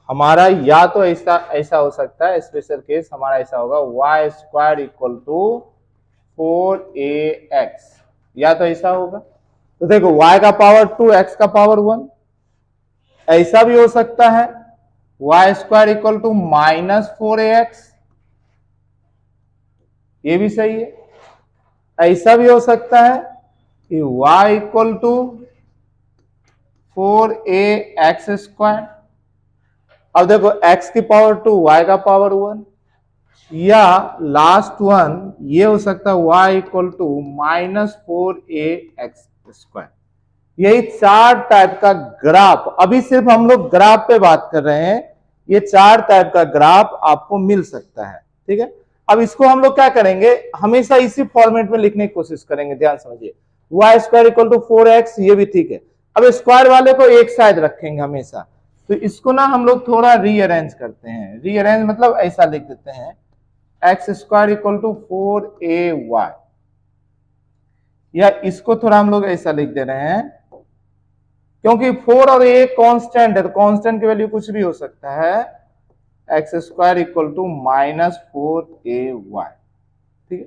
हमारा या तो ऐसा ऐसा हो सकता है, स्पेशल केस हमारा ऐसा होगा Y square equal to 4ax, या तो ऐसा होगा। तो देखो y का पावर 2 x का पावर 1, ऐसा भी हो सकता है Y square equal to -4ax, ये भी सही है। ऐसा भी हो सकता है कि y equal to 4ax square, अब देखो x की पावर 2 y का पावर 1, या लास्ट वन ये हो सकता है y equal to -4ax square. यही 4 टाइप का ग्राफ, अभी सिर्फ हम लोग ग्राफ पे बात कर रहे हैं, ये 4 टाइप का ग्राफ आपको मिल सकता है, ठीक है। अब इसको हम लोग क्या करेंगे, हमेशा इसी फॉर्मेट में लिखने की कोशिश करेंगे, ध्यान समझिए। Y square equal to 4x, ये भी ठीक है। अब स्क्वायर वाले को एक साइड रखेंगे हमेशा, तो इसको ना हम लोग थोड़ा रीअरेंज करते हैं। रीअरेंज मतलब ऐसा लिख देते हैं x square equal to 4ay, या इसको थोड़ा हम लोग ऐसा लिख दे रहे हैं, क्योंकि 4 और a कांस्टेंट है, तो कांस्टेंट की वैल्यू कुछ भी हो सकता है, x square equal to -4ay, ठीक है।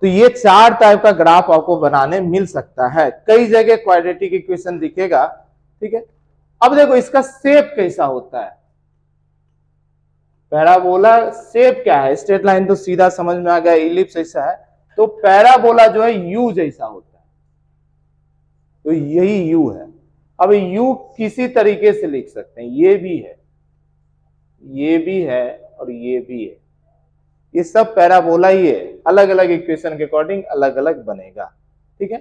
तो ये 4 टाइप का ग्राफ आपको बनाने मिल सकता है, कई जगह क्वाड्रेटिक इक्वेशन दिखेगा, ठीक है। अब देखो इसका शेप कैसा होता है, पैराबोला शेप क्या है, स्ट्रेट लाइन तो सीधा समझ में आ गया, इलिप्स ऐसा है, तो पैराबोला जो है यू जैसा होता है, तो यही यू है। अब यू किसी तरीके से लिख सकते हैं, ये भी है, ये भी है और ये भी है, ये सब पैराबोला ही है, अलग अलग इक्वेशन के अकॉर्डिंग अलग अलग बनेगा, ठीक है।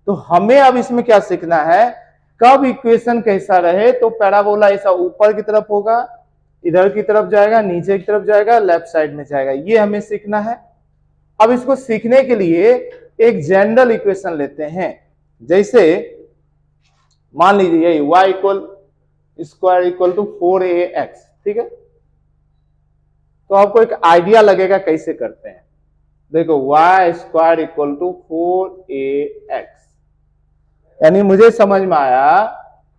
तो हमें अब इसमें क्या सीखना है, कब इक्वेशन कैसा रहे तो पैराबोला ऐसा ऊपर की तरफ होगा, इधर की तरफ जाएगा, नीचे की तरफ जाएगा, लेफ्ट साइड में जाएगा, ये हमें सीखना है। अब इसको सीखने के लिए एक जनरल इक्वेशन लेते हैं, जैसे मान लीजिए y equal square equal to 4ax, ठीक है। तो आपको एक आइडिया लगेगा कैसे करते हैं। देखो y square equal to 4ax, यानी मुझे समझ में आया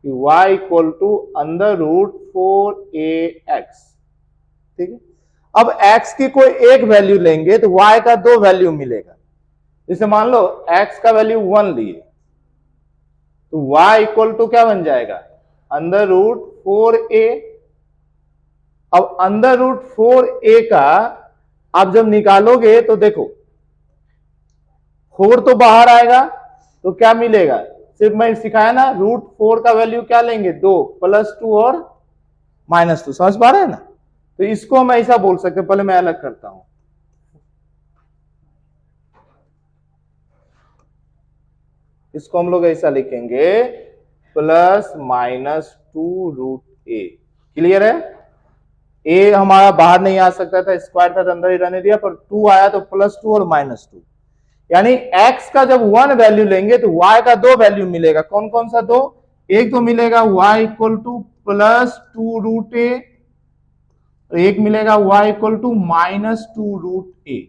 कि y equal to under root 4ax, ठीक है। अब x की कोई एक वैल्यू लेंगे तो y का 2 वैल्यू मिलेगा। जैसे मान लो x का वैल्यू 1 लिए, तो y इक्वल टू क्या बन जाएगा, अंडर रूट 4a। अब अंडर रूट 4a का आप जब निकालोगे तो देखो 4 तो बाहर आएगा, तो क्या मिलेगा, सिर्फ मैं सिखाया ना, रूट 4 का वैल्यू क्या लेंगे, 2 +2 और -2, समझ पा रहे हैं ना। तो इसको हम ऐसा बोल सकते हैं, पहले मैं अलग करता हूं, इसको हम लोग ऐसा लिखेंगे +-2√a, क्लियर है। a हमारा बाहर नहीं आ सकता था, स्क्वायर था, अंदर ही रहने दिया, पर 2 आया तो +2 और -2, यानी x का जब 1 वैल्यू लेंगे तो y का 2 वैल्यू मिलेगा। कौन कौन सा 2, एक तो मिलेगा y इक्वल टू +2√a, एक मिलेगा y इक्वल टू -2√a।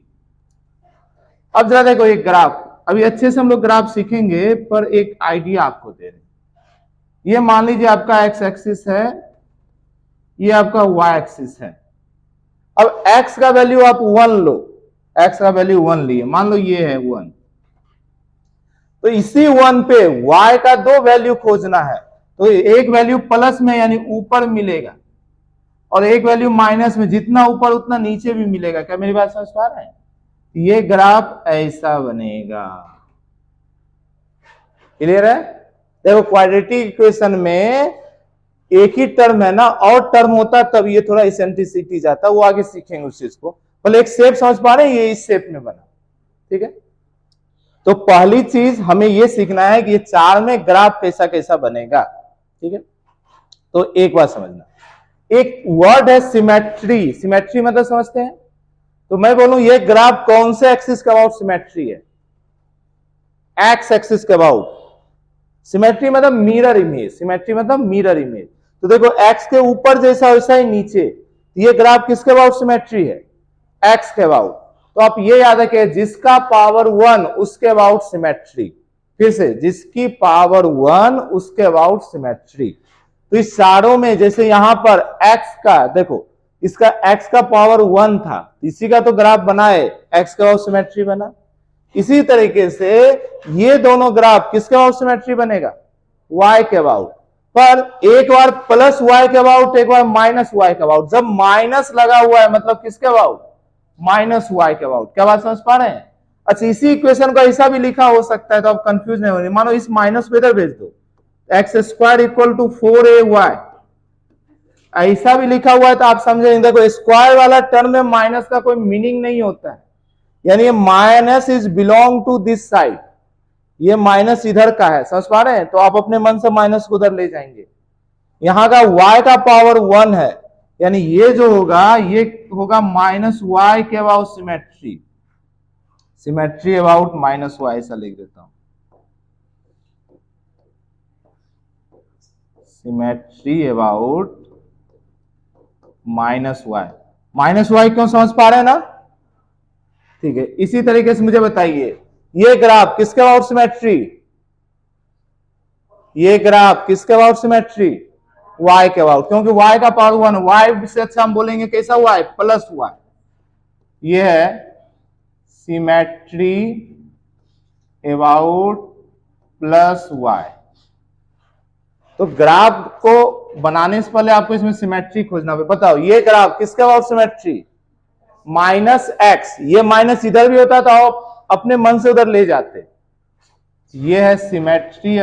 अब जरा देखो एक ग्राफ, अभी अच्छे से हम लोग ग्राफ सीखेंगे, पर एक आइडिया आपको दे रहे हैं। ये मान लीजिए आपका x एक्सिस है, ये आपका y एक्सिस है। अब x का वैल्यू आप 1 लो, x का वैल्यू 1 लिए, मान लो ये है 1, तो इसी 1 पे y का 2 वैल्यू खोजना है, तो एक वैल्यू प्लस में यानी ऊपर मिलेगा, और एक वैल्यू माइनस में, जितना ऊपर उतना नीचे भी मिलेगा। क्या मेरी बात समझ पा रहे हैं, ये ग्राफ ऐसा बनेगा, क्लियर है। देखो क्वाड्रेटिक इक्वेशन में एक ही टर्म है ना, और टर्म होता तब ये थोड़ा इसेंट्रिसिटी जाता, वो आगे सीखेंगे उस चीज को। पहले एक शेप समझ पा रहे हैं, ये इस शेप में बना, ठीक है। तो पहली चीज हमें ये सीखना है कि ये 4 में ग्राफ कैसा कैसा बनेगा, ठीक है। तो एक बात समझना, एक वर्ड है सिमेट्री, सिमेट्री मतलब समझते हैं, तो मैं बोलूं ये ग्राफ कौन से एक्सिस के अबाउट सिमेट्री है, एक्स एक्सिस के अबाउट। सिमेट्री मतलब मिरर इमेज, सिमेट्री मतलब मिरर इमेज। तो देखो एक्स के ऊपर जैसा वैसा ही नीचे, ये ग्राफ किसके अबाउट सिमेट्री है, एक्स के अबाउट। तो आप ये याद रखिए, जिसका पावर 1 उसके अबाउट सिमेट्री, फिर से जिसकी पावर 1 उसके अबाउट सिमेट्री। तो इस चारों में जैसे यहां पर x का देखो, इसका x का पावर 1 था, इसी का तो ग्राफ बना है, x का सिमेट्री बना। इसी तरीके से ये दोनों ग्राफ किसके अबाउट सिमेट्री बनेगा, y के अबाउट। पर एक बार प्लस y के अबाउट, एक बार माइनस y के अबाउट। जब माइनस लगा हुआ है मतलब किसके अबाउट, माइनस y के अबाउट। क्या बात समझ पा रहे हैं? अच्छा, इसी इक्वेशन को ऐसा भी लिखा हो सकता है, तो आप कंफ्यूज नहीं होंगे। मानो इस माइनस को इधर भेज दो, x square equal to 4ay, ऐसा भी लिखा हुआ है तो आप समझे। देखो स्क्वायर वाला टर्म में माइनस का कोई मीनिंग नहीं होता है, यानी ये minus is belong to this side, ये माइनस इधर का है, समझ पा रहे हैं? तो आप अपने मन से माइनस को उधर ले जाएंगे। यहां का y का पावर 1 है, यानी ये जो होगा ये होगा माइनस y के about symmetry, symmetry about minus y, ऐसा लिख देता हूं, symmetry about minus y। Minus y क्यों समझ पा रहे हैं ना? ठीक है, इसी तरीके से मुझे बताइए ये ग्राफ किसके अबाउट सिमेट्री, ये ग्राफ किसके अबाउट सिमेट्री, y के अबाउट, क्योंकि y का पावर 1, y से अच्छा हम बोलेंगे कैसा y, प्लस y। ये है सिमेट्री अबाउट प्लस y। तो ग्राफ को बनाने से पहले आपको इसमें सिमेट्री खोजना होगा। बताओ ये ग्राफ किसके अबाउट सिमेट्री, माइनस एक्स, ये माइनस इधर भी होता तो आप अपने मन से उधर ले जाते। ये है सिमेट्री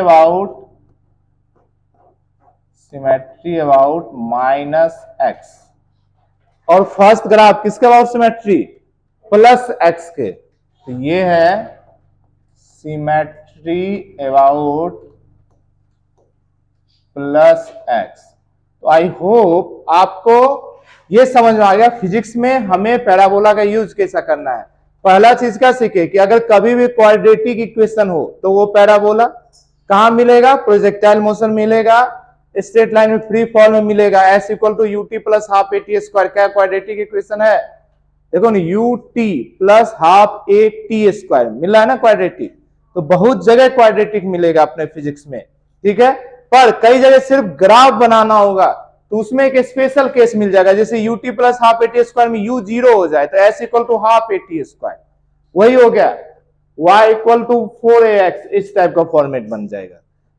अबाउट माइनस एक्स। और फर्स्ट ग्राफ किसके अबाउट सिमेट्री, प्लस एक्स के, तो ये है सिमेट्री अबाउट प्लस एक्स। तो आई होप आपको ये समझ में आ गया फिजिक्स में हमें पैराबोला का यूज कैसा करना है। पहला चीज क्या सीखे कि अगर कभी भी क्वाड्रेटिक इक्वेशन हो तो वो पैराबोला कहां मिलेगा, प्रोजेक्टाइल मोशन मिलेगा, स्ट्रेट लाइन में फ्री फॉल में मिलेगा, s equal to u t plus half a t square. क्या क्वाड्रेटिक इक्वेशन है, देखो ना, u t plus half a t square मिल रहा है ना क्वाड्रेटिक। तो बहुत जगह क्वाड्रेटिक मिलेगा अपने फिजिक्स में, ठीक है। पर कई जगह सिर्फ ग्राफ बनाना होगा तो उसमें एक स्पेशल केस मिल जाएगा, जैसे u t plus half a t square में यू 0 हो जाए तो s equal to half a t square, वही हो गया y इक्वल टू 4ax, इस टाइप का फॉर्मेट बन जाएगा।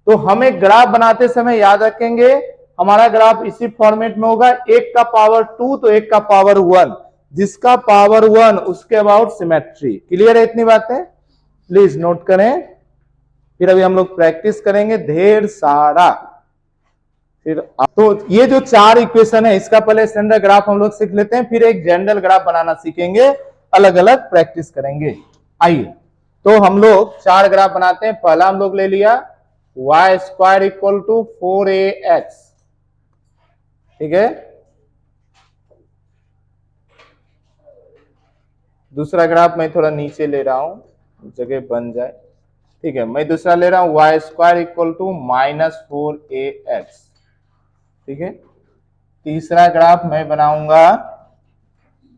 तो हमें ग्राफ बनाते समय याद रखेंगे हमारा ग्राफ इसी फॉर्मेट में होगा, एक का पावर 2 तो एक का पावर 1, जिसका पावर 1 उसके अबाउट सिमेट्री। क्लियर है इतनी बातें? प्लीज नोट करें, फिर अभी हम लोग प्रैक्टिस करेंगे ढेर सारा। फिर तो ये जो 4 इक्वेशन है इसका पहले स्टैंडर्ड ग्राफ हम लोग सीख लेते हैं, फिर एक जनरल ग्राफ बनाना सीखेंगे, अलग अलग प्रैक्टिस करेंगे। आइए तो हम लोग 4 ग्राफ बनाते हैं। पहला हम लोग ले लिया y square equal to 4ax, ठीक है। दूसरा ग्राफ मैं थोड़ा नीचे ले रहा हूं जगह बन जाए, ठीक है। मैं दूसरा ले रहा हूं y square equal to minus 4ax, ठीक है। तीसरा ग्राफ मैं बनाऊंगा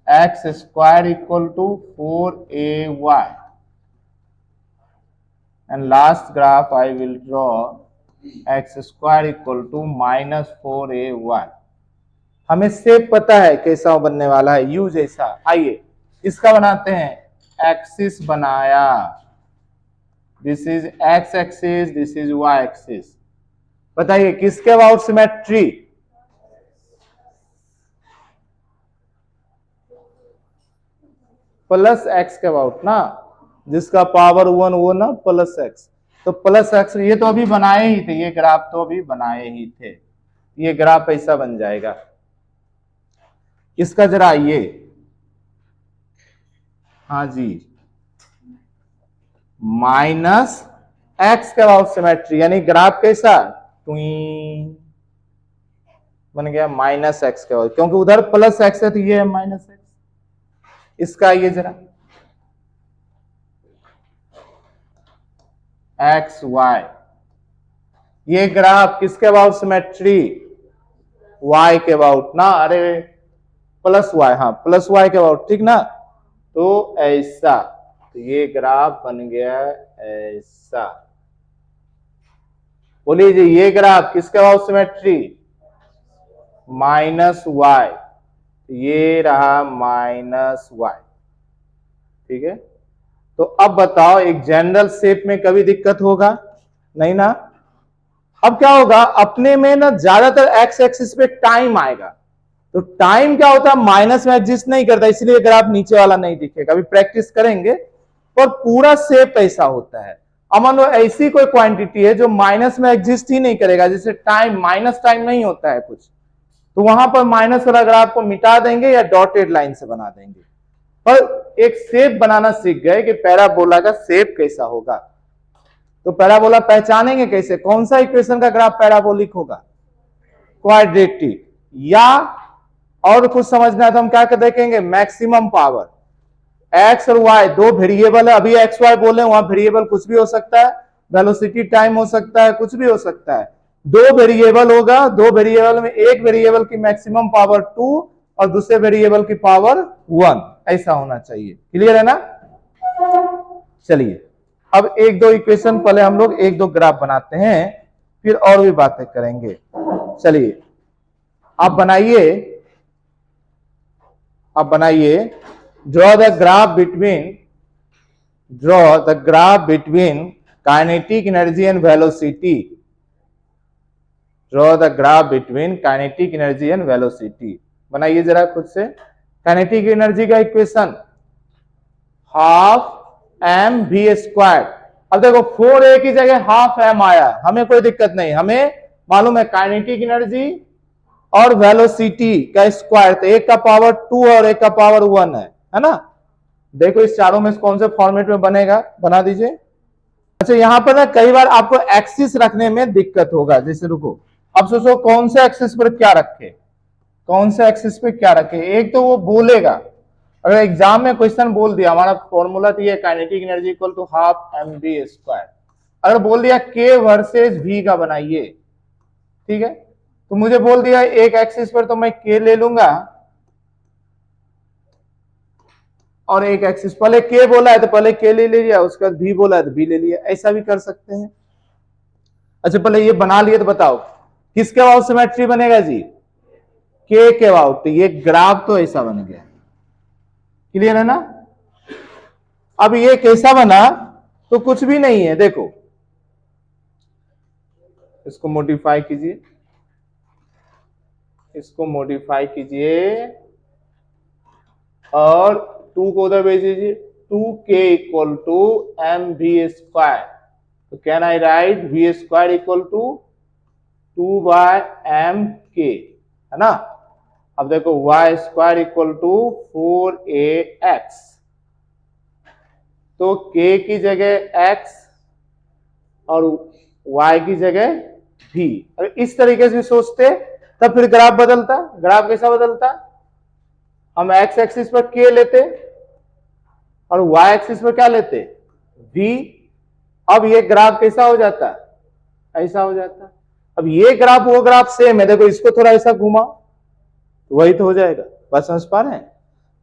x square equal to 4ay, and last graph I will draw x square equal to minus 4ay। हमें शेप पता है कैसा बनने वाला है, यू जैसा। आइए इसका बनाते हैं, एक्सिस बनाया, this is x axis, this is y axis. बताइए किसके अबाउट सिमेट्री, प्लस x के अबाउट ना, जिसका पावर 1 वो ना प्लस एक्स। तो प्लस एक्स ये तो अभी बनाए ही थे, ये ग्राफ तो अभी बनाए ही थे, ये ग्राफ ऐसा बन जाएगा। इसका जरा ये, हाँ जी, माइनस एक्स के अबाउट सिमेट्री, यानी ग्राफ कैसा ट्विन बन गया, माइनस एक्स के अबाउट, क्योंकि उधर प्लस एक्स है तो ये है माइनस एक्स। इसका ये जरा एक्स वाई, ये ग्राफ किसके अबाउट सिमेट्री, वाई के अबाउट ना, अरे प्लस वाई, हाँ प्लस वाई के अबाउट, ठीक ना। तो ऐसा, तो ये ग्राफ बन गया ऐसा। बोलिए जी ये ग्राफ किसके अबाउट सिमेट्री, माइनस वाई, ये रहा माइनस वाई, ठीक है। तो अब बताओ एक जनरल शेप में कभी दिक्कत होगा नहीं ना। अब क्या होगा, अपने में ना ज्यादातर एक्स एक्सिस पे टाइम आएगा, तो टाइम क्या होता है माइनस में एग्जिस्ट नहीं करता, इसलिए ग्राफ नीचे वाला नहीं दिखेगा। अभी प्रैक्टिस करेंगे और पूरा शेप ऐसा होता है। अब मान लो ऐसी कोई क्वांटिटी है जो माइनस में एग्जिस्ट ही नहीं करेगा, जैसे टाइम माइनस टाइम नहीं होता है कुछ, तो वहां पर माइनस वाला ग्राफ को मिटा देंगे या डॉटेड लाइन से बना देंगे। पर एक शेप बनाना सीख गए कि पैराबोला का शेप कैसा होगा। तो पैराबोला पहचानेंगे कैसे, कौन सा इक्वेशन का ग्राफ पैराबोलिक होगा, क्वाड्रेटिक। या और कुछ समझना है तो हम क्या कर देखेंगे, मैक्सिमम पावर, एक्स और वाई दो वेरिएबल है, अभी एक्स वाई बोले, वहां वेरिएबल कुछ भी हो सकता है, वेलोसिटी टाइम हो सकता है, कुछ भी हो सकता है। दो वेरिएबल होगा, दो वेरिएबल में एक वेरिएबल की मैक्सिमम पावर 2 और दूसरे वेरिएबल की पावर 1, ऐसा होना चाहिए। क्लियर है ना। चलिए अब एक दो इक्वेशन पहले हम लोग एक दो ग्राफ बनाते हैं, फिर और भी बातें करेंगे। चलिए आप बनाइए draw the graph between kinetic energy and velocity. Draw the graph between kinetic energy and velocity. बनाइए जरा खुद से। काइनेटिक एनर्जी का इक्वेशन हाफ mv²। अब देखो 4a की जगह हाफ m आया, हमें कोई दिक्कत नहीं, हमें मालूम है काइनेटिक एनर्जी और वेलोसिटी का स्क्वायर, तो एक का पावर 2 और एक का पावर 1 है ना। देखो इस चारों में कौन से फॉर्मेट में बनेगा, बना दीजिए। अच्छा यहां पर ना कई बार आपको एक्सिस रखने में दिक्कत होगा, जैसे रुको, अब सोचो कौन से एक्सिस पर क्या रखे, कौन से एक्सिस पे क्या रखे। एक तो वो बोलेगा, अगर एग्जाम में क्वेश्चन बोल दिया हमारा फॉर्मूला तो ये kinetic energy equal to half mv², अगर बोल दिया k वर्सेस v का बनाइए, ठीक है, तो मुझे बोल दिया एक एक्सिस पर तो मैं k ले लूंगा और एक एक्सिस, पहले k बोला है तो पहले k ले लिया, उसके बाद v बोला है तो v ले लिया, ऐसा भी कर सकते हैं। अच्छा पहले ये बना लिए तो बताओ किसके अबाउट सिमेट्री बनेगा जी, k के अबाउट, तो ये ग्राफ तो ऐसा बन गया। क्लियर है ना। अब ये कैसा बना, तो कुछ भी नहीं है, देखो इसको मॉडिफाई कीजिए, इसको मॉडिफाई कीजिए और 2 को उधर भेज दीजिए, 2k इक्वल टू mv², तो can I write v² equal to 2/mk, है ना। अब देखो y² इक्वल टू 4ax, तो k की जगह x और y की जगह v। अगर इस तरीके से सोचते तब फिर ग्राफ बदलता। ग्राफ कैसा बदलता, हम x एक्सिस पर k लेते और y एक्सिस पर क्या लेते, v। अब ये ग्राफ कैसा हो जाता, ऐसा हो जाता। अब ये ग्राफ वो ग्राफ सेम है, देखो इसको थोड़ा ऐसा घुमाओ तो वही तो हो जाएगा। बात समझ पा रहे हैं।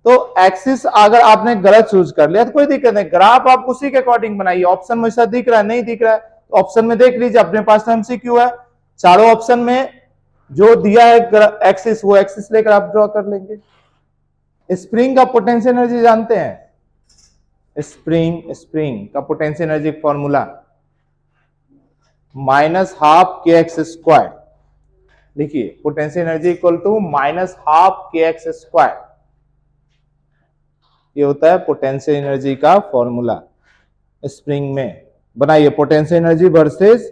तो एक्सिस अगर आपने गलत चूज कर लिया तो कोई दिक्कत नहीं, ग्राफ आप उसी के अकॉर्डिंग बनाइए। ऑप्शन में ऐसा दिख रहा है, नहीं दिख रहा है तो ऑप्शन में देख लीजिए, अपने पास तो एमसीक्यू है, चारों ऑप्शन में जो दिया है एक्सिस वो एक्सिस लेकर आप ड्रॉ कर लेंगे। स्प्रिंग का पोटेंशियल एनर्जी जानते हैं, स्प्रिंग का पोटेंशियल एनर्जी फॉर्मूला -12kx²। देखिए potential energy equal to -12kx², ये होता है पोटेंशियल एनर्जी का फॉर्मूला स्प्रिंग में। बनाइए पोटेंशियल एनर्जी वर्सेस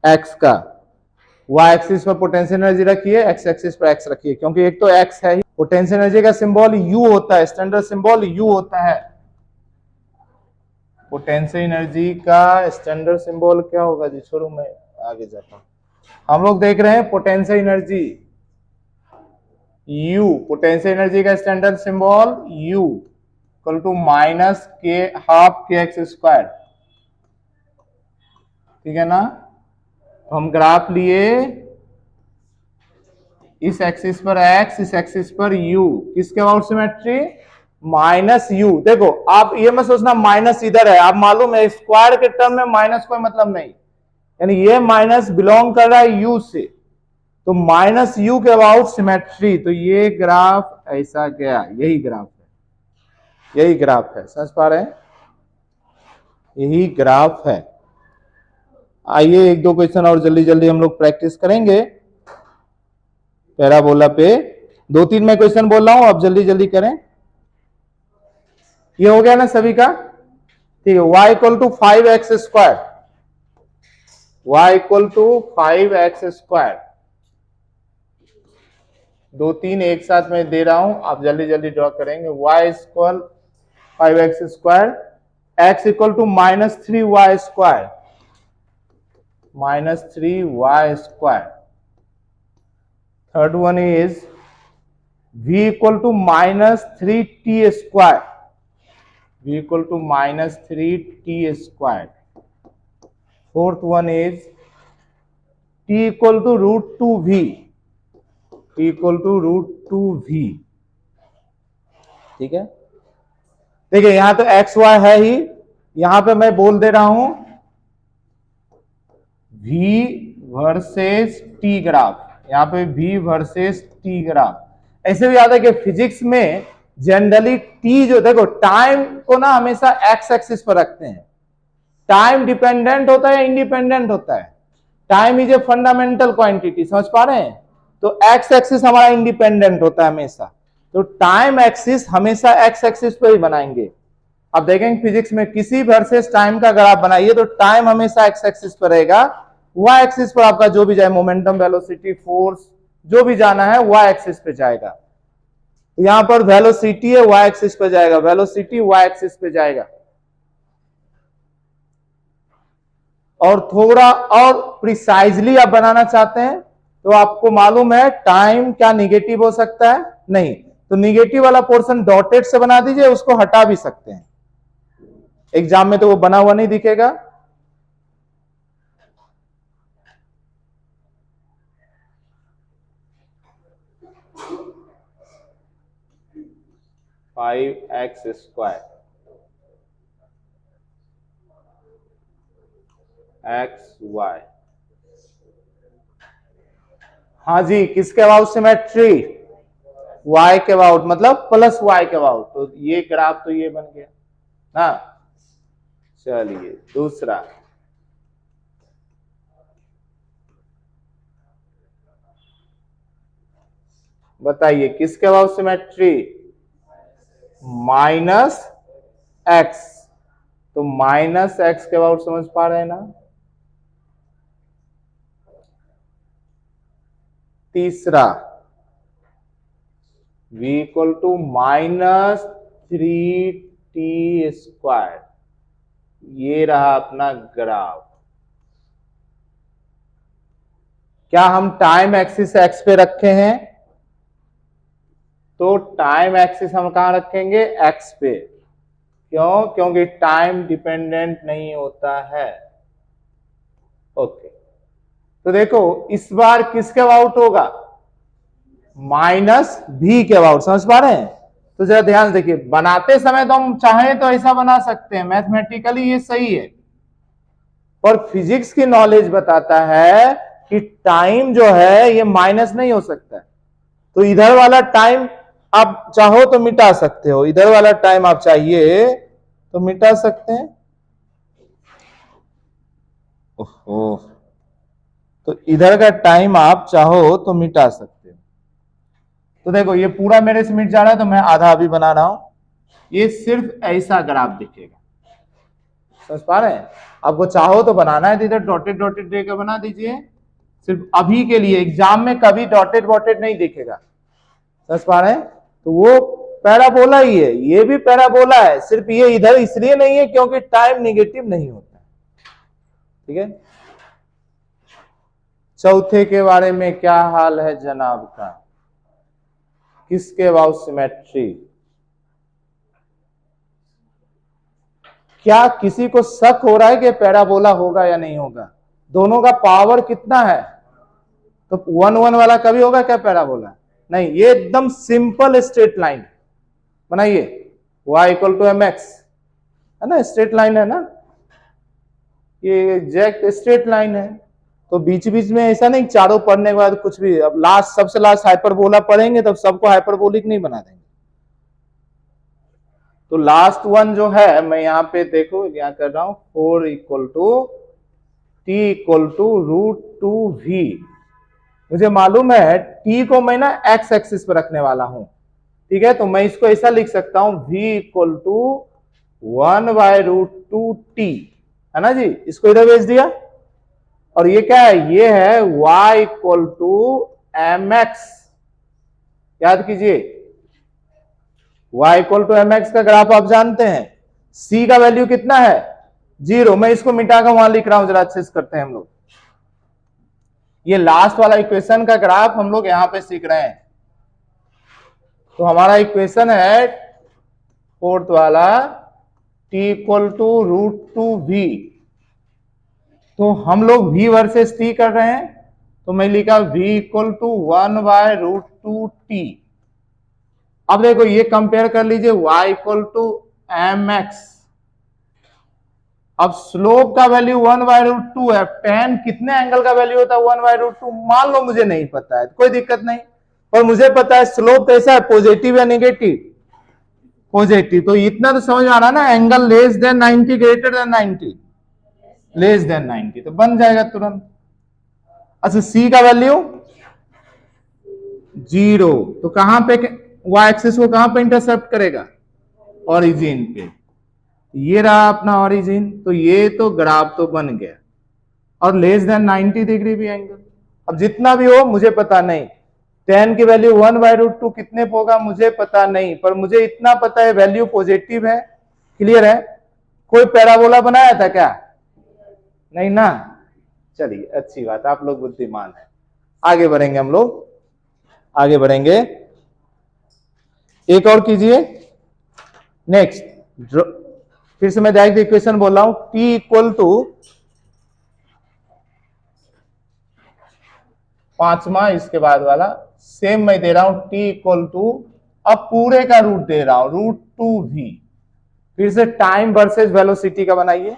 एक्स का, y एक्सिस पर पोटेंशियल एनर्जी रखिए, x एक्सिस पर x रखिए, क्योंकि एक तो x है ही। पोटेंशियल एनर्जी का सिंबल u होता है, स्टैंडर्ड सिंबल u होता है। पोटेंशियल एनर्जी का स्टैंडर्ड सिंबल क्या होगा जी, छोड़ो मैं आगे जाता हूं। हम लोग देख रहे हैं potential energy u, potential energy का standard symbol u equal to -12kx², ठीक है ना। तो हम ग्राफ लिए, इस एक्सिस पर x, इस एक्सिस पर u, किसके अबाउट सिमेट्री, -u। देखो आप ये मत सोचना माइनस इधर है, आप मालूम है स्क्वायर के टर्म में माइनस कोई मतलब नहीं, यानी ये माइनस बिलोंग कर रहा है u से, तो माइनस यू के अबाउट सिमेट्री, तो ये ग्राफ ऐसा गया, यही ग्राफ है, यही ग्राफ है, समझ पा रहे हैं, यही ग्राफ है। आइए एक दो क्वेश्चन और जल्दी जल्दी हम लोग प्रैक्टिस करेंगे पैराबोला पे। 2-3 मैं क्वेश्चन बोल रहा हूं, आप जल्दी जल्दी करें। ये हो गया ना सभी का, ठीक है। y equal to 5x square, y equal to 5x square, 2-3 एक साथ मैं दे रहा हूं, आप जल्दी जल्दी ड्रॉ करेंगे। y equal 5x square, x equal to -3y square, -3y square. Third one is v equal to -3t square, v equal to -3t square. Fourth one is t equal to √2v, t equal to √2v, ठीक है। देखिए यहां तो x Y है ही, यहां पे मैं बोल दे रहा हूं v वर्सेस t ग्राफ, यहां पे v वर्सेस t ग्राफ। ऐसे भी याद है कि फिजिक्स में जनरली t जो, देखो टाइम को ना हमेशा एक्स एक्सिस पर रखते हैं। टाइम डिपेंडेंट होता है या इंडिपेंडेंट होता है? Time is a fundamental quantity, समझ पा रहे हैं? तो एक्स एक्सिस हमारा इंडिपेंडेंट होता है हमेशा, तो टाइम एक्सिस हमेशा एक्स एक्सिस पे ही बनाएंगे। अब देखेंगे फिजिक्स में किसी वर्सेस टाइम का अगर आप बनाइए तो टाइम हमेशा एक्स एक्सिस पर रहेगा, वाई एक्सिस पर आपका जो भी जाए, मोमेंटम, वेलोसिटी, फोर्स, जो भी जाना है वाई एक्सिस पे जाएगा। तो यहां पर वेलोसिटी है, वाई एक्सिस पे जाएगा, वेलोसिटी वाई एक्सिस पे जाएगा। और थोड़ा और प्रिसाइजली आप बनाना चाहते हैं तो आपको मालूम है टाइम क्या निगेटिव हो सकता है? नहीं, तो निगेटिव वाला पोर्शन डॉटेड से बना दीजिए, उसको हटा भी सकते हैं। एग्जाम में तो वो बना हुआ नहीं दिखेगा। Five x square x y, हाँ जी, किसके अबाउट सिमेट्री? y के अबाउट, मतलब प्लस y के अबाउट। तो ये ग्राफ तो ये बन गया ना। चलिए दूसरा, बताइए किसके अबाउट सिमेट्री? -x, तो -x के अबाउट समझ पा रहे हैं ना। तीसरा v equal to -3t square, ये रहा अपना ग्राफ। क्या हम टाइम एक्सिस एक्स पे रखे हैं? तो टाइम एक्सिस हम कहां रखेंगे? एक्स पे। क्यों? क्योंकि टाइम डिपेंडेंट नहीं होता है। ओके, तो देखो इस बार किसके अबाउट होगा? -v के अबाउट, समझ पा रहे हैं? तो जरा ध्यान से देखिए, बनाते समय तो हम चाहें तो ऐसा बना सकते हैं, मैथमेटिकली ये सही है, पर फिजिक्स की नॉलेज बताता है कि टाइम जो है ये माइनस नहीं हो सकता है। तो इधर वाला टाइम आप चाहो तो मिटा सकते हो, इधर वाला टाइम आप चाहिए तो मिटा सकते हैं। ओहो, तो इधर का टाइम आप चाहो तो मिटा सकते हो। तो देखो ये पूरा मेरे से मिट जा रहा है, तो मैं आधा अभी बना रहा हूं। ये सिर्फ ऐसा ग्राफ दिखेगा, समझ पा रहे हैं? आपको चाहो तो बनाना है तो इधर डॉटेड डॉटेड देकर बना दीजिए। सिर्फ अभी के लिए, एग्जाम में कभी डॉटेड वॉटेड नहीं दिखेगा, समझ पा रहे हैं? तो वो पैराबोला ही है, ये भी पैराबोला है, सिर्फ ये इधर इसलिए नहीं है क्योंकि टाइम निगेटिव नहीं होता, ठीक है। चौथे के बारे में क्या हाल है जनाब का? किसके अबाउट सिमेट्री? क्या किसी को शक हो रहा है कि पैराबोला होगा या नहीं होगा? दोनों का पावर कितना है? तो 1 1 वाला कभी होगा क्या पैराबोला? नहीं, ये एकदम सिंपल स्ट्रेट लाइन बनाइए, y इक्वल टू mx है ना, स्ट्रेट लाइन है ना, ये एग्जैक्ट स्ट्रेट लाइन है। तो बीच बीच में ऐसा नहीं चारों पढ़ने के बाद कुछ भी, अब लास्ट सबसे लास्ट हाइपरबोला पढ़ेंगे तब सबको हाइपरबोलिक नहीं बना देंगे। तो लास्ट वन जो है मैं यहाँ पे देखो क्या कर रहा हूं, 4 equal to t equal to √2v। मुझे मालूम है t को मैं ना x एक्सिस पर रखने वाला हूं, ठीक है। तो मैं इसको ऐसा लिख सकता हूं v इक्वल टू 1/√2t, है ना जी। इसको इधर भेज दिया। और ये क्या है, ये है y इक्वल टू mx। याद कीजिए y इक्वल टू mx का ग्राफ आप जानते हैं। c का वैल्यू कितना है, 0। मैं इसको मिटाकर वहां लिख रहा हूं, जरा अच्छे से करते हैं हम लोग। ये लास्ट वाला इक्वेशन का ग्राफ हम लोग यहां पे सीख रहे हैं। तो हमारा इक्वेशन है फोर्थ वाला t इक्वल टू √2v। तो हम लोग v वर्सेस t कर रहे हैं, तो मैं लिखा v इक्वल टू 1/√2t। अब देखो ये कंपेयर कर लीजिए y इक्वल टू mx। अब स्लोप का वैल्यू 1/√2 है। tan कितने एंगल का वैल्यू होता है 1/√2, मान लो मुझे नहीं पता है, कोई दिक्कत नहीं। और मुझे पता है स्लोप कैसा है, पॉजिटिव या नेगेटिव, पॉजिटिव। तो इतना तो समझ में आ रहा ना, angle less than 90 greater than 90, less than 90, तो बन जाएगा तुरंत। अच्छा c का वैल्यू 0, तो कहां पे y एक्सिस को कहां पे इंटरसेप्ट करेगा, ओरिजिन पे। ये रहा अपना ओरिजिन। तो ये तो ग्राफ तो बन गया, और लेस देन 90 डिग्री भी एंगल। अब जितना भी हो मुझे पता नहीं, tan की वैल्यू 1/√2 कितने पे होगा मुझे पता नहीं, पर मुझे इतना पता है वैल्यू पॉजिटिव है। क्लियर है। कोई पैराबोला बनाया था क्या, नहीं ना। चलिए अच्छी बात, आप लोग बुद्धिमान है। आगे बढ़ेंगे हम लोग, आगे बढ़ेंगे। एक और कीजिए नेक्स्ट। फिर से मैं डायरेक्ट इक्वेशन बोल रहा हूं, t इक्वल टू 5वां इसके बाद वाला सेम मैं दे रहा हूं, t इक्वल टू, अब पूरे का रूट दे रहा हूं √2v। फिर से टाइम वर्सेस वेलोसिटी का बनाइए।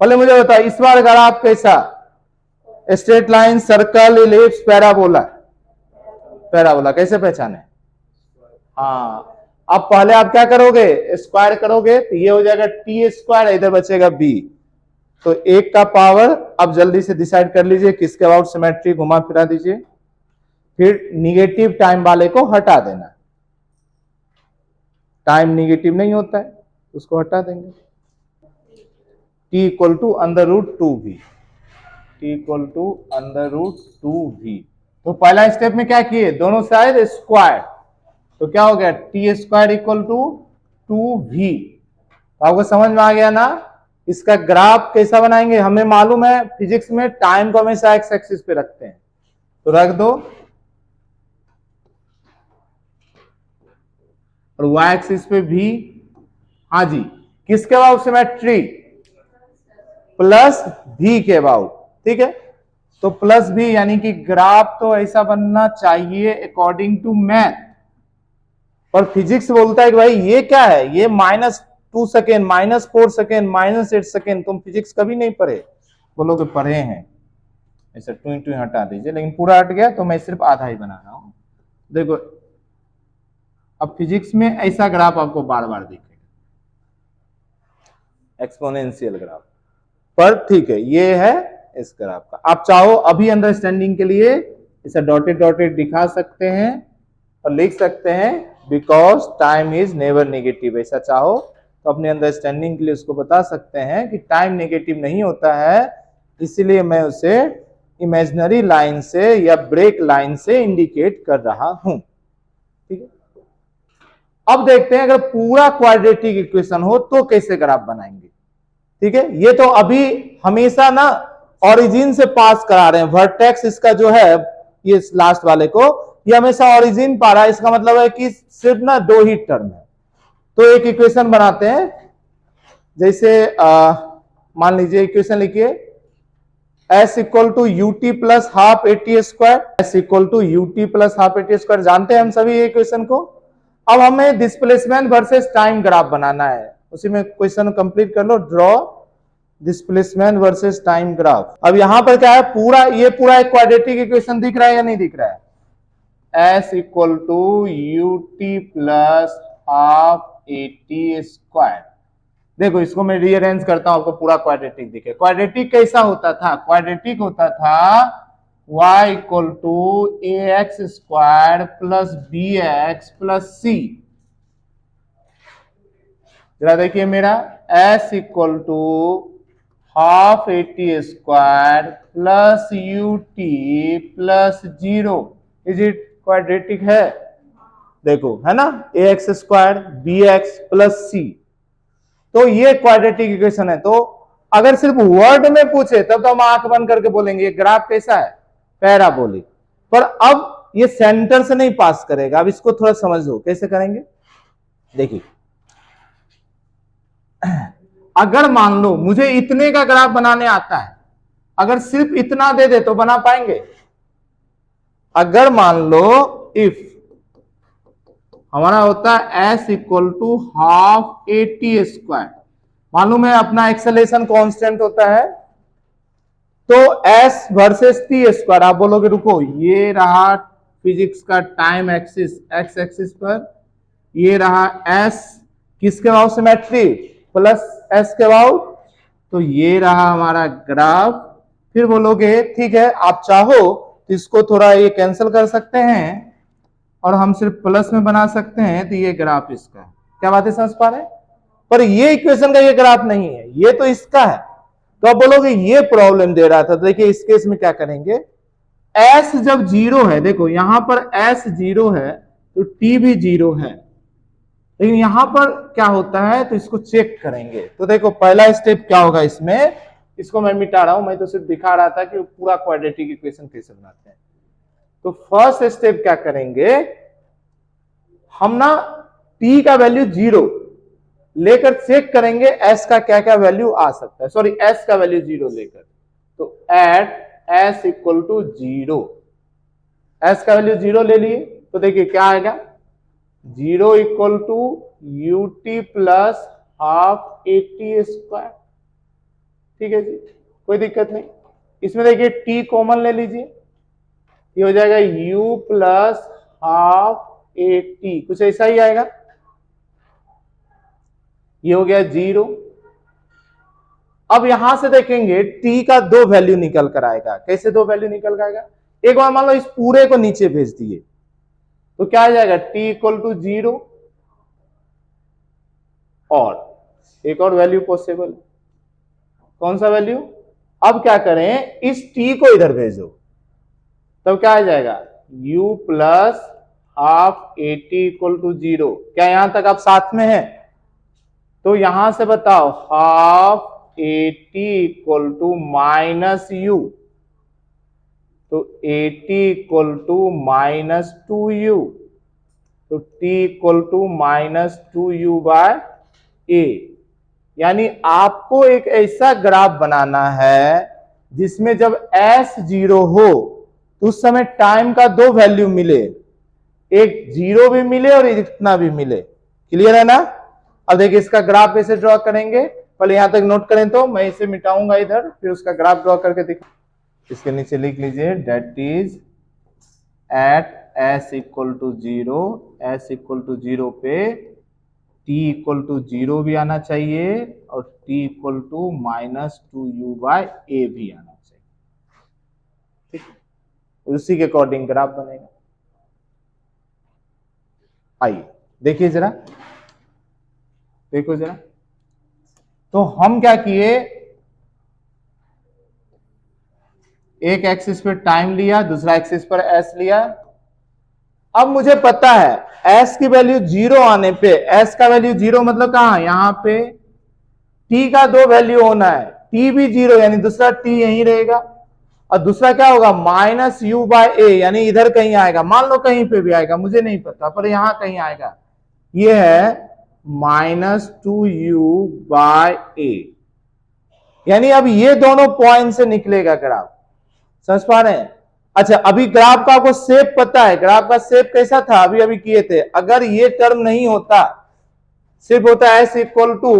पहले मुझे बताओ इस बार ग्राफ कैसा, straight line, circle, ellipse, parabola. Parabola कैसे पहचाने, हाँ। अब पहले आप क्या करोगे, स्क्वायर करोगे, तो ये हो जाएगा t², इधर बचेगा b। तो 1 का पावर, अब जल्दी से डिसाइड कर लीजिए किसके अबाउट सिमेट्री, घुमा फिरा दीजिए। फिर निगेटिव टाइम वाले को हटा देना, टाइम निगेटिव नहीं होता है, उसको हटा देंगे। t equal to √2v, t equal to √2v। तो पहला स्टेप में क्या किए, दोनों साइड स्क्वायर, तो क्या हो गया t² इक्वल टू 2v। तो आपको समझ में आ गया ना। इसका ग्राफ कैसा बनाएंगे, हमें मालूम है फिजिक्स में टाइम को हमेशा एक्स एक्सिस पे रखते हैं, तो रख दो। और y एक्सिस पे भी, हाँ जी, किसके अबाउट सिमेट्री, प्लस v के अबाउट, ठीक है। तो प्लस v यानी कि ग्राफ तो ऐसा बनना चाहिए अकॉर्डिंग टू मैथ। पर फिजिक्स बोलता है कि भाई ये क्या है, ये -2 सेकेंड, -4 सेकेंड, -8 सेकेंड। तुम फिजिक्स कभी नहीं पढ़े, बोलोगे पढ़े हैं, ऐसा टू हटा दीजिए। लेकिन पूरा हट गया तो मैं सिर्फ आधा ही बना रहा हूं। देखो अब फिजिक्स में ऐसा ग्राफ आपको बार बार दिखेगा, एक्सपोनेंशियल ग्राफ। पर ठीक है, ये है इस ग्राफ का। आप चाहो अभी अंडरस्टैंडिंग के लिए इसे डॉटेड डॉटेड दिखा सकते हैं और लिख सकते हैं, because time is never negative. ऐसा चाहो तो अपने अंडरस्टैंडिंग के लिए उसको बता सकते हैं कि टाइम नेगेटिव नहीं होता है, इसलिए मैं उसे इमेजिनरी लाइन से या ब्रेक लाइन से इंडिकेट कर रहा हूं, ठीक है। अब देखते हैं अगर पूरा क्वाड्रेटिक इक्वेशन हो तो कैसे ग्राफ बनाएंगे, ठीक है। ये तो अभी हमेशा ना ओरिजिन से पास करा रहे हैं, वर्टेक्स इसका जो है ये लास्ट वाले को, ये हमेशा ओरिजिन पा रहा है। इसका मतलब है कि सिर्फ ना 2 ही टर्म है। तो एक इक्वेशन बनाते हैं, जैसे मान लीजिए इक्वेशन लिखिए, s equal to ut plus half at², s equal to ut plus half at²। जानते हैं हम सभी ये इक्वेशन को। अब हमें डिस्प्लेसमेंट वर्सेस टाइम ग्राफ बनाना है, उसी में क्वेश्चन कंप्लीट कर लो। Draw displacement versus time graph. अब यहां पर क्या है, पूरा ये पूरा एक क्वाड्रेटिक इक्वेशन दिख रहा है या नहीं दिख रहा है? S equal to u t plus half a t square. देखो इसको मैं रीअरेंज करता हूं, आपको पूरा क्वाड्रेटिक दिखे। क्वाड्रेटिक कैसा होता था? क्वाड्रेटिक होता था y equal to a x square plus b x plus c. जरा देखिए मेरा s equal to half a t square plus u t plus 0। Is it quadratic? है, देखो है ना, a x square b x plus c. तो ये quadratic equation है। तो अगर सिर्फ वर्ड में पूछे तब तो हम आंख बंद करके बोलेंगे ये ग्राफ कैसा है, पैराबोलिक। पर अब ये सेंटर से नहीं पास करेगा। अब इसको थोड़ा समझ लो कैसे करेंगे। देखिए अगर मान लो मुझे इतने का ग्राफ बनाने आता है, अगर सिर्फ इतना दे दे तो बना पाएंगे? अगर मान लो इफ हमारा होता है s equal to half a t square, मालूम है अपना एक्सेलेरेशन कांस्टेंट होता है, तो s वर्सेस टी स्क्वायर। आप बोलोगे रुको, ये रहा फिजिक्स का टाइम एक्सिस x एक्सिस पर, ये रहा s किसके अबाउट सिमेट्रिक प्लस s के अबाउट, तो ये रहा हमारा ग्राफ। फिर बोलोगे ठीक है, आप चाहो तो इसको थोड़ा ये कैंसिल कर सकते हैं और हम सिर्फ प्लस में बना सकते हैं, तो ये ग्राफ इसका है। क्या बात है, समझ पा रहे हैं? पर ये इक्वेशन का ये ग्राफ नहीं है, ये तो इसका है। तो आप बोलोगे ये प्रॉब्लम दे रहा था। तो देखिए इस केस में क्या करेंगे, s जब 0 है, देखो यहां पर s 0 है तो t भी 0 है, लेकिन यहां पर क्या होता है तो इसको चेक करेंगे। तो देखो पहला स्टेप क्या होगा इसमें, इसको मैं मिटा रहा हूं, मैं तो सिर्फ दिखा रहा था कि पूरा क्वाड्रेटिक इक्वेशन कैसे बनाते हैं। तो फर्स्ट स्टेप क्या करेंगे, हम ना t का वैल्यू 0 लेकर चेक करेंगे s का क्या क्या वैल्यू आ सकता है, सॉरी s का वैल्यू 0 लेकर। तो at s equal to 0, s का वैल्यू 0 ले लिए तो देखिए क्या आएगा, 0 equal to u t plus half a t square. ठीक है जी, कोई दिक्कत नहीं। इसमें देखिए t कॉमन ले लीजिए, ये हो जाएगा u plus half a T, कुछ ऐसा ही आएगा। ये हो गया 0। अब यहां से देखेंगे t का 2 वैल्यू निकल कर आएगा। कैसे 2 वैल्यू निकल कर आएगा, एक बार मान लो इस पूरे को नीचे भेज दिए तो क्या आ जाएगा, t इक्वल टू 0 और एक और वैल्यू पॉसिबल। कौन सा वैल्यू, अब क्या करें, इस t को इधर भेजो तब क्या आ जाएगा, u plus half a t equal to 0। क्या यहां तक आप साथ में है? तो यहां से बताओ half a t equal to minus u, तो a t equal to minus 2u, तो t equal to minus 2u by a। यानी आपको एक ऐसा ग्राफ बनाना है जिसमें जब s 0 हो तो उस समय टाइम का 2 वैल्यू मिले, एक 0 भी मिले और इतना भी मिले। क्लियर है ना? अब देखिए इसका ग्राफ कैसे ड्रॉ करेंगे, पहले यहां तक नोट करें तो मैं इसे मिटाऊंगा इधर, फिर उसका ग्राफ ड्रॉ करके दिखा। इसके नीचे लिख लीजिए that is at s equal to 0, s equal to 0 पे t इक्वल टू 0 भी आना चाहिए और t equal to minus 2u by a भी आना चाहिए। ठीक, उसी के अकॉर्डिंग ग्राफ बनेगा। आइए देखिए जरा, देखो जरा, तो हम क्या किए, एक एक्सिस पर टाइम लिया, दूसरा एक्सिस पर s लिया। अब मुझे पता है s की वैल्यू 0 आने पे, s का वैल्यू 0 मतलब कहां, यहां पे t का 2 वैल्यू होना है, t भी 0 यानी दूसरा t यहीं रहेगा, और दूसरा क्या होगा माइनस u बाय a, यानी इधर कहीं आएगा, मान लो कहीं पे भी आएगा मुझे नहीं पता, पर यहां कहीं आएगा। ये है माइनस 2u बाय a, यानी अब ये दोनों पॉइंट से निकलेगा ग्राफ। समझ पा रहे हैं? अच्छा अभी ग्राफ का आपको शेप पता है, ग्राफ का शेप कैसा था अभी अभी किए थे। अगर ये टर्म नहीं होता, सिर्फ होता है s इक्वल टू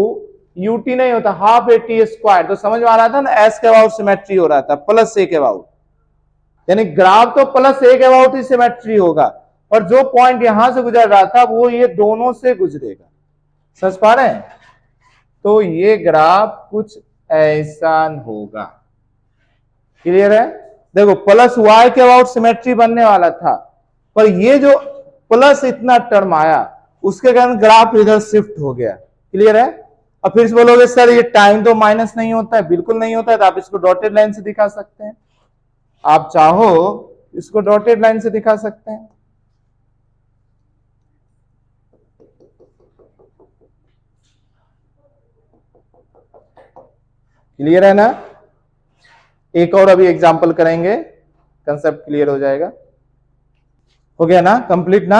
यूटी नहीं होता, हाफ ए टी स्क्वायर। तो समझ में आ रहा था ना, एस के अबाउट सिमेट्री हो रहा था, प्लस ए के अबाउट, यानी ग्राफ तो प्लस ए के अबाउट ही सिमेट्री होगा, और जो पॉइंट यहां से गुजर रहा था वो ये दोनों से गुजरेगा। समझ पा रहे हैं? तो ये ग्राफ कुछ ऐसा होगा। क्लियर है? देखो प्लस वाई के अबाउट सिमेट्री बनने वाला था, पर ये जो प्लस इतना टर्म आया उसके कारण ग्राफ इधर शिफ्ट हो गया। क्लियर है? अब फिर से बोलोगे सर ये टाइम तो माइनस नहीं होता है। बिल्कुल नहीं होता है, तो आप इसको डॉटेड लाइन से दिखा सकते हैं। आप चाहो इसको डॉटेड लाइन से दिखा सकते हैं। क्लियर है ना? एक और अभी एग्जांपल करेंगे, कंसेप्ट क्लियर हो जाएगा। हो गया ना? कंप्लीट ना?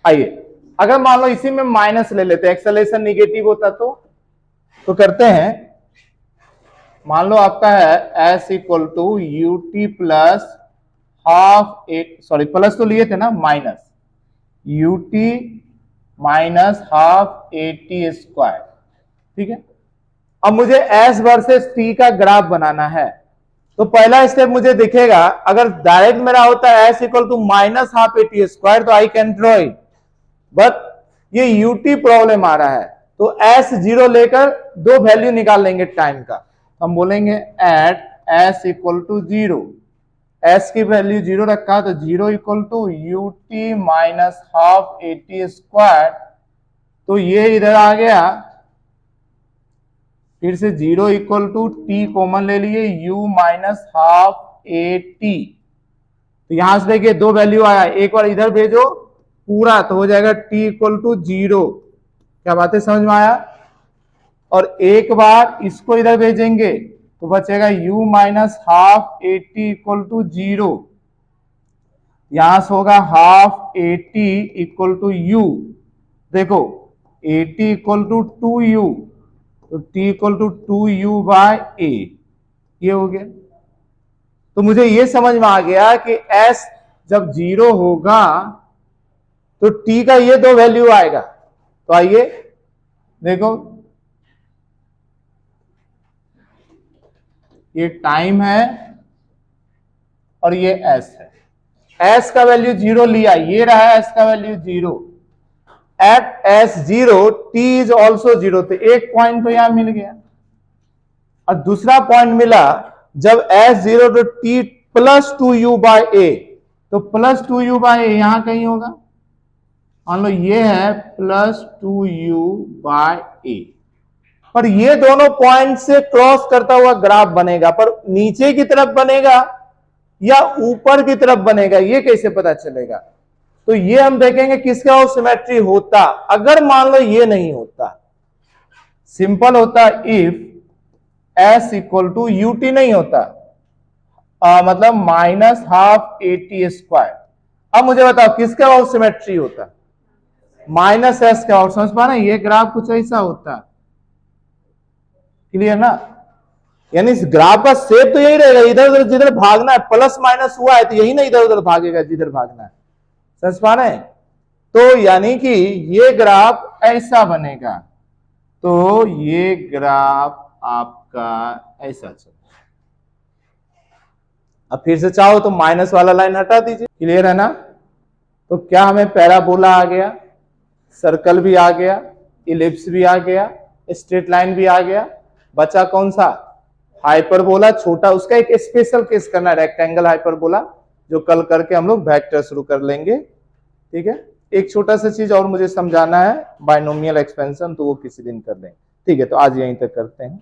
आइए, अगर मान लो इसी में माइनस ले लेते, एक्सेलरेशन निगेटिव होता तो करते हैं। मान लो आपका है s equal to u t plus half a, sorry plus तो लिए थे ना, minus u t minus half a t square. ठीक है, अब मुझे एस वर्सेस टी का ग्राफ बनाना है। तो पहला स्टेप मुझे दिखेगा, अगर डायरेक्ट मेरा होता है s equal to minus half a t square, तो I can draw it, but ये यूटी प्रॉब्लम आ रहा है, तो एस जीरो लेकर दो वैल्यू निकाल लेंगे टाइम का। हम बोलेंगे at s equal to zero, s की वैल्यू जीरो रखा तो zero equal to u t minus half a t square. तो ये इधर आ गया, फिर से zero equal to t common ले लिए, u minus half a t. तो यहां से देखिए दो वैल्यू आया, एक बार इधर भेजो पूरा तो हो जाएगा t इक्वल टू जीरो। क्या बातें समझ में आया? और एक बार इसको इधर भेजेंगे तो बचेगा u minus half a t equal to zero. यहां से होगा half a t equal to u. देखो a t equal to two u, तो t equal to two u by a, ये हो गया। तो मुझे ये समझ में आ गया कि s जब जीरो होगा तो t का ये दो वैल्यू आएगा। तो आइए देखो, ये टाइम है और ये s है। s का वैल्यू जीरो लिया, ये रहा s का value zero. At s zero t is also zero, तो एक पॉइंट तो यहां मिल गया, और दूसरा पॉइंट मिला जब एस जीरो तो t plus two u by a, तो plus two u by a यहां कहीं होगा। मान लो ये है plus two u by a, पर ये दोनों पॉइंट से क्रॉस करता हुआ ग्राफ बनेगा, पर नीचे की तरफ बनेगा या ऊपर की तरफ बनेगा ये कैसे पता चलेगा? तो ये हम देखेंगे किसका और सिमेट्री होता। अगर मान लो ये नहीं होता, सिंपल होता if s equal to u t नहीं होता, मतलब minus half a t square. अब मुझे बताओ किसका और सिमेट्री होता? माइनस एस का। और समझ पा रहे हैं, ये ग्राफ कुछ ऐसा होता। क्लियर ना? यानी इस ग्राफ का शेप तो यही रहेगा, इधर उधर जिधर भागना है, प्लस माइनस हुआ है तो यही ना इधर उधर भागेगा जिधर भागना है। समझ पा रहे हैं? तो यानी कि ये ग्राफ ऐसा बनेगा, तो ये ग्राफ आपका ऐसा चलेगा। अब फिर से चाहो तो माइनस वाला लाइन हटा दीजिए। क्लियर है ना? तो क्या हमें पैराबोला आ गया, सर्कल भी आ गया, इलिप्स भी आ गया, स्ट्रेट लाइन भी आ गया, बचा कौन सा? हाइपरबोला छोटा। उसका एक स्पेशल केस करना है, रेक्टेंगल हाइपरबोला, जो कल करके हम लोग वेक्टर शुरू कर लेंगे। ठीक है, एक छोटा सा चीज और मुझे समझाना है, बाइनोमियल एक्सपेंशन, तो वो किसी दिन कर लेंगे। ठीक है, तो आज यहीं तक करते हैं।